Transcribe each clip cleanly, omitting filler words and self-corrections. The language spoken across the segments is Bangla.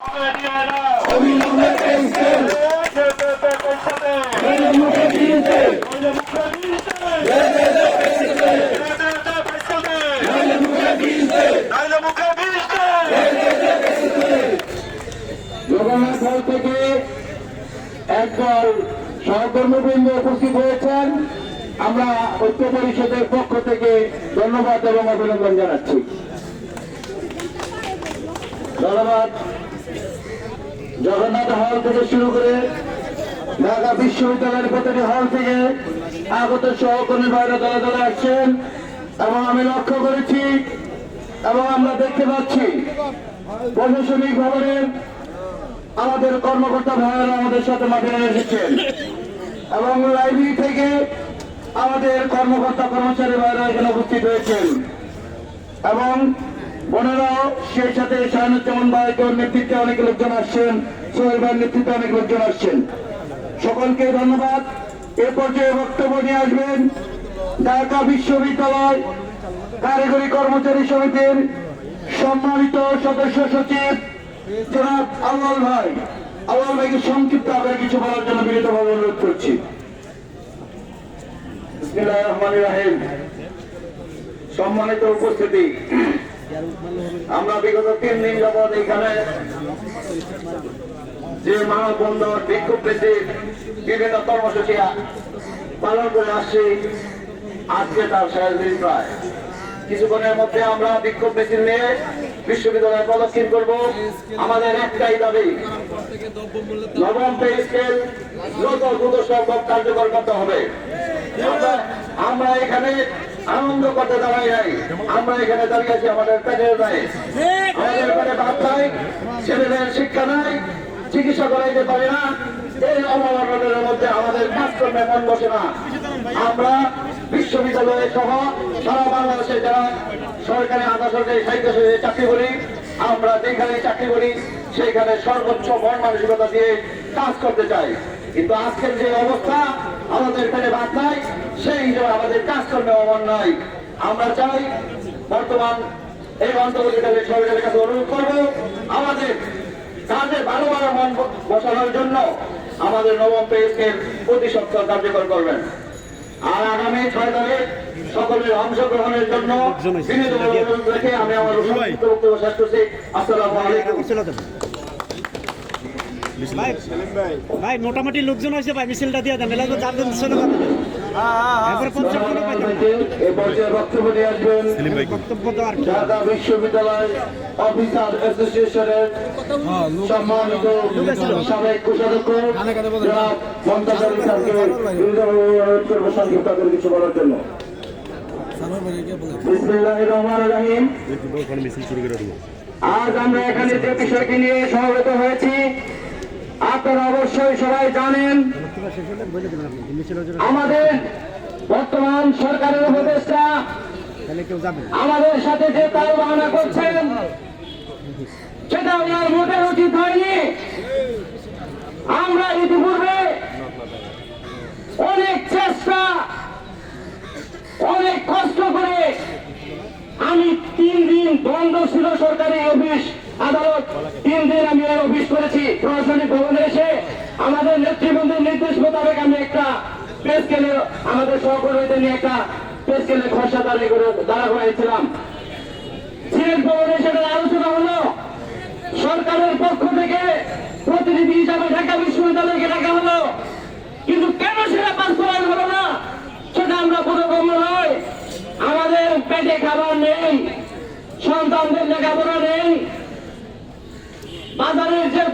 জগন্নাথ থেকে একদল সহকর্মীবৃন্দ উপস্থিত হয়েছেন। আমরা ঐক্য পরিষদের পক্ষ থেকে ধন্যবাদ এবং অভিনন্দন জানাচ্ছি। ধন্যবাদ। জগন্নাথ হল থেকে শুরু করে ঢাকা বিশ্ববিদ্যালয়ের প্রতিটি হল থেকে আগত সহকর্মী ভাইরা দলে দলে আসছেন এবং আমি লক্ষ্য করেছি এবং আমরা দেখতে পাচ্ছি প্রশাসনিক ভবনের আমাদের কর্মকর্তা ভাইয়েরা আমাদের সাথে মাঠে এসেছেন এবং লাইব্রেরি থেকে আমাদের কর্মকর্তা কর্মচারী ভাইয়েরা এখানে উপস্থিত হয়েছেন এবং বোনেরাও সেই সাথে শাহানুজ্জামান ভাইকের নেতৃত্বে অনেক লোকজন আসছেন, সোহেল ভাইয়ের নেতৃত্বে অনেক লোকজন আসছেন। সকলকে ধন্যবাদ। এ পর্যায়ে বক্তব্য নিয়ে আসবেন ঢাকা বিশ্ববিদ্যালয় কারিগরি কর্মচারী সমিতির সম্মানিত সদস্য সচিব জনাব আউয়াল ভাই। আউয়াল ভাইকে সংক্ষিপ্ত আগে কিছু বলার জন্য বিনীতভাবে অনুরোধ করছি। বিসমিল্লাহির রহমানির রহিম। সম্মানিত উপস্থিতি, আমরা বিগত 3 দিন যাবৎ এখানে যে মানববন্ধন বিক্ষোভ বৃদ্ধির বিভিন্ন কর্মসূচি পালন করে আসছি, আজকে তার শেষ দিন। প্রায় কিছুক্ষণের মধ্যে আমরা বিক্ষোভ মিছিল নিয়ে বিশ্ববিদ্যালয়ে প্রদক্ষিণ করব। আমাদের একটাই দাবি, নবম পে স্কেল দ্রুত সম্ভব কার্যকর করতে হবে। আমরা এখানে আনন্দ করতে দাঁড়াই নাই, আমরা এখানে দাঁড়িয়ে আছি আমাদের পেটের দায়ে। আমাদের পেটে ভাত নাই, ছেলেদের শিক্ষা নাই, চিকিৎসা করাইতে পারি না। এই অবমাননার মধ্যে আমাদের কাজকর্মে মন বসে না। আমরা বিশ্ববিদ্যালয়ে সহ সারা বাংলাদেশে যারা সরকারি আধা সরকারি সাহিত্য চাকরি করি, আমরা যেখানে চাকরি করি সেখানে সর্বোচ্চ মন মানসিকতা দিয়ে কাজ করতে চাই। কিন্তু আজকের যে অবস্থা, আমাদের পেটে ভাত নাই, সেই হিসেবে আমাদের কাজকর্মে অমন নাই। আমরা চাই বর্তমান এই অন্তর্বর্তীকালীন সরকারের কাছে অনুরোধ করব, আমাদের কাজে ভালো ভালো মন বসানোর জন্য আমাদের নবম পে স্কেল প্রতি সপ্তাহ কার্যকর করবেন। আর আগামী 6 তারিখ সকলের অংশগ্রহণের জন্য অনুরোধ রেখে আমি আমার বক্তব্য শেষ করছি। আসসালামু আলাইকুম। ভাই মোটামুটি লোকজন হয়েছে ভাই, মিছিলটা দিয়ে দেন। ঢাকা বিশ্ববিদ্যালয় অফিসার অ্যাসোসিয়েশনের সম্মানিত সাবেক কোষাধ্যক্ষ জনাব মমতাজ আলী স্যারকে সংক্ষিপ্ত করে কিছু বলার জন্য। বিসমিল্লাহির রহমানির রহিম। আজ আমরা এখানে যে বিষয়টি নিয়ে সমবেত হয়েছি, আপনারা অবশ্যই সবাই জানেন, আমাদের বর্তমান সরকারের উপদেষ্টা আমাদের সাথে যে তাল বাহানা করছেন সেটা ওনার মোটের উচিত হয়নি। আমরা ইতিপূর্বে অনেক চেষ্টা, অনেক কষ্ট করে, আমি 3 দিন বন্ধ ছিল সরকারি অফিস আদালত, 3 দিন আমি অফিস করেছি প্রশাসনিক ভবনে এসে। আমাদের নেতৃবৃন্দের নির্দেশ মোতাবেক আমি একটা প্রেস স্কেলে আমাদের সহকর্মীদের নিয়ে একটা প্রেস স্কেলে খসড়া দাঁড়া করাইছিলাম। সিলেট ভবনে সেটা আলোচনা হলো। সরকারের পক্ষ থেকে প্রতিনিধি হিসাবে ঢাকা বিশ্ববিদ্যালয়কে ডাকা হলো, কিন্তু কেন সেটা বাস্তবায়ন হলো না সেটা আমরা বোধগম্য নয়। আমাদের পেটে খাবার নেই, সন্তানদের লেখাপড়া নেই, বাজারের যে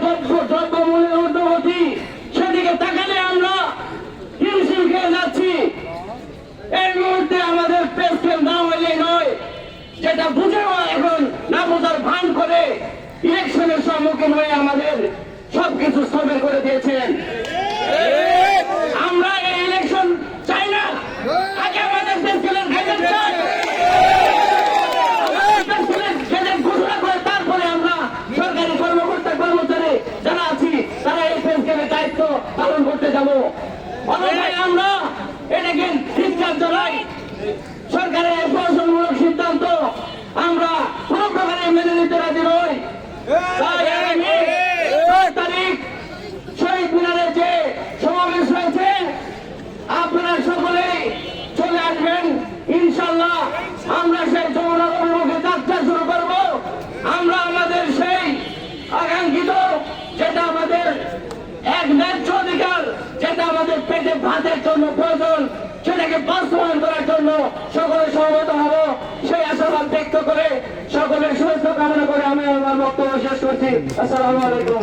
দ্রব্যমূল্যের ঊর্ধ্বগতি সেদিকে তাকালে আমরা হিমশিম খেয়ে যাচ্ছি। এই মুহূর্তে আমাদের পে স্কেল না হইলে নয়, যেটা বুঝেও এখন না বোঝার ভান করে ইলেকশনের সম্মুখীন হয়ে আমাদের সবকিছু স্থবির করে দিয়েছেন। আমরা এই ইলেকশন চাই না, আগে আমাদের পে স্কেলের গেজেট চাই। ঘোষণা করে তারপরে আমরা সরকারি কর্মকর্তা কর্মচারী যারা আছি তারা এই পে স্কেলের দায়িত্ব পালন করতে যাবো। আমরা এটাকে ধিক্কার জানাই। সরকারের প্রশাসনমূলক সিদ্ধান্ত আমরা কোনো প্রকারে মেনে নিতে রাজি নই। তাই ইনশাআল্লাহ আমরা সেই যমুনা অভিমুখে যাত্রা শুরু করব। আমরা আমাদের সেই আকাঙ্ক্ষিত যেটা আমাদের এক ন্যায্য অধিকার, যেটা আমাদের পেটে ভাতের জন্য প্রয়োজন, সেটাকে বাস্তবায়ন করার জন্য সকলে সমবেত হব, সেই আশাবাদ ব্যক্ত করে সকলের সুস্থ কামনা করে আমি আমার বক্তব্য শেষ করছি। আসসালামু আলাইকুম।